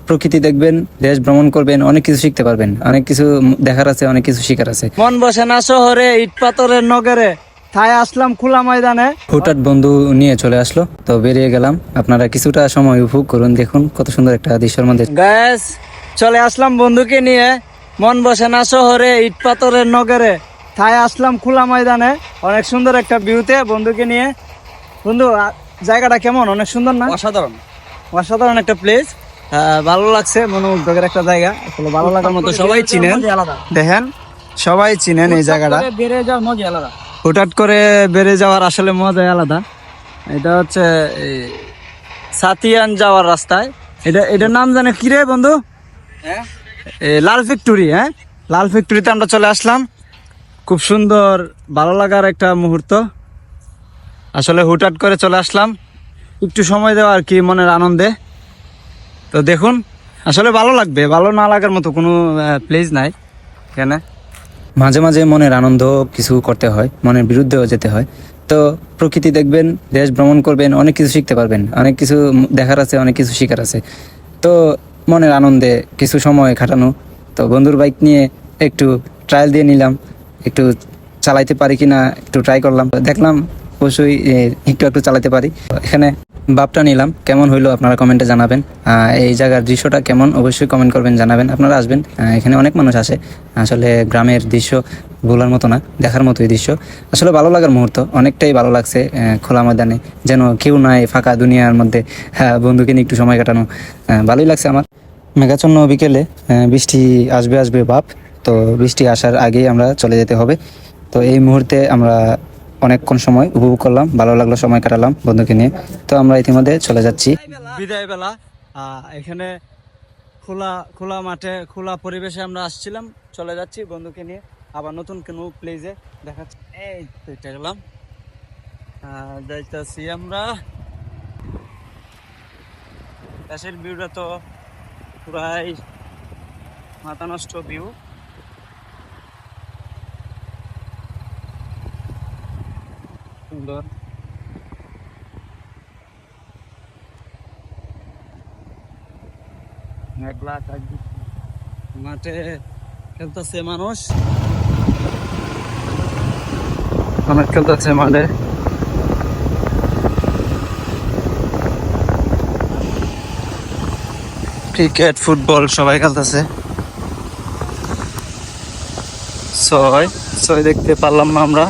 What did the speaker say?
প্রকৃতি দেখবেন, দেশ ভ্রমণ করবেন, অনেক কিছু শিখতে পারবেন, অনেক কিছু দেখার আছে, অনেক কিছু শিখার আছে। মন বসে না শহরে, ইট পাথরের নগরে, তাই আসলাম খোলা ময়দানে। হুটহাট বন্ধু নিয়ে চলে আসলো, তো বেরিয়ে গেলাম। আপনারা কিছুটা সময় উপভোগ করুন, দেখুন কত সুন্দর একটা দৃশ্যের মধ্যে। গ্যাস চলে আসলাম বন্ধুকে নিয়ে। মন বসে না শহরে, ইট পাথরের নগরে, তাই আসলাম খোলা ময়দানে। অনেক সুন্দর একটা ভিউতে বন্ধুকে নিয়ে। বন্ধু, জায়গাটা কেমন? অনেক সুন্দর না? অসাধারণ। অসাধারণ একটা প্লেস। ভালো লাগছে, মনোমুগ্ধকর একটা জায়গা। আসলে ভালো লাগার মতো সবাই চিনেন, দেখেন সবাই চিনেন এই জায়গাটা। বেড়ে যাওয়ার মজা আলাদা। হুটহাট করে বেড়ে যাওয়ার আসলে মজাই আলাদা। এটা হচ্ছে সাতিয়ান যাওয়ার রাস্তায়। এটার নাম জানে কি রে বন্ধু? হ্যাঁ, লাল ফ্যাক্টরি। হ্যাঁ, লাল ফ্যাক্টরিতে আমরা চলে আসলাম। খুব সুন্দর, ভালো লাগার একটা মুহূর্ত। আসলে হুটহাট করে চলে আসলাম, একটু সময় দেওয়া আর কি, মনের আনন্দে। তো দেখুন, আসলে ভালো লাগবে, ভালো না লাগার মতো কোনো প্লেস নাই এখানে। মাঝে মাঝে মনের আনন্দ কিছু করতে হয়, মনের বিরুদ্ধেও যেতে হয়। তো প্রকৃতি দেখবেন, দেশ ভ্রমণ করবেন, অনেক কিছু শিখতে পারবেন, অনেক কিছু দেখার আছে, অনেক কিছু শিখার আছে। তো মনের আনন্দে কিছু সময় কাটানো। তো বন্ধুর বাইক নিয়ে একটু ট্রায়াল দিয়ে নিলাম, একটু চালাইতে পারি কিনা একটু ট্রাই করলাম, দেখলাম অবশ্যই একটু একটু চালাতে পারি। এখানে ভাবটা নিলাম, কেমন হইলো আপনারা কমেন্টে জানাবেন। এই জায়গার দৃশ্যটা কেমন অবশ্যই কমেন্ট করবেন, জানাবেন। আপনারা আসবেন, এখানে অনেক মানুষ আসে। আসলে গ্রামের দৃশ্য ভোলার মতো না, দেখার মতোই দৃশ্য। আসলে ভালো লাগার মুহূর্ত, অনেকটাই ভালো লাগছে। খোলা ময়দানে যেন কেউ নাই, ফাঁকা দুনিয়ার মধ্যে বন্ধুকে নিয়ে একটু সময় কাটানো ভালোই লাগছে আমার। মেঘাচ্ছন্ন বিকেলে বৃষ্টি আসবে আসবে ভাব। তো বৃষ্টি আসার আগেই আমরা চলে যেতে হবে। তো এই মুহূর্তে আমরা অনেকক্ষণ সময় উপভোগ করলাম, ভালো লাগলো, সময় কাটালাম বন্ধুকে নিয়ে। তো আমরা ইতিমধ্যে চলে যাচ্ছি। বিদায় বেলা এখানে খোলা খোলা মাঠে, খোলা পরিবেশে আমরা আসছিলাম, চলে যাচ্ছি বন্ধুকে নিয়ে আবার নতুন কোনো প্লেসে দেখাচ্ছি। এই তো এটা গেলাম, যাইতেছি আমরা। দেশের ভিউটা তো পুরাই মাথা নষ্ট ভিউ। সুন্দর। মেঘলা আকাশ, মাঠে খেলতেছে মানুষ, অনেক খেলতেছে মাঠে। ক্রিকেট, ফুটবল সবাই খেলতেছে। ছয় ছয় দেখতে পারলাম না আমরা।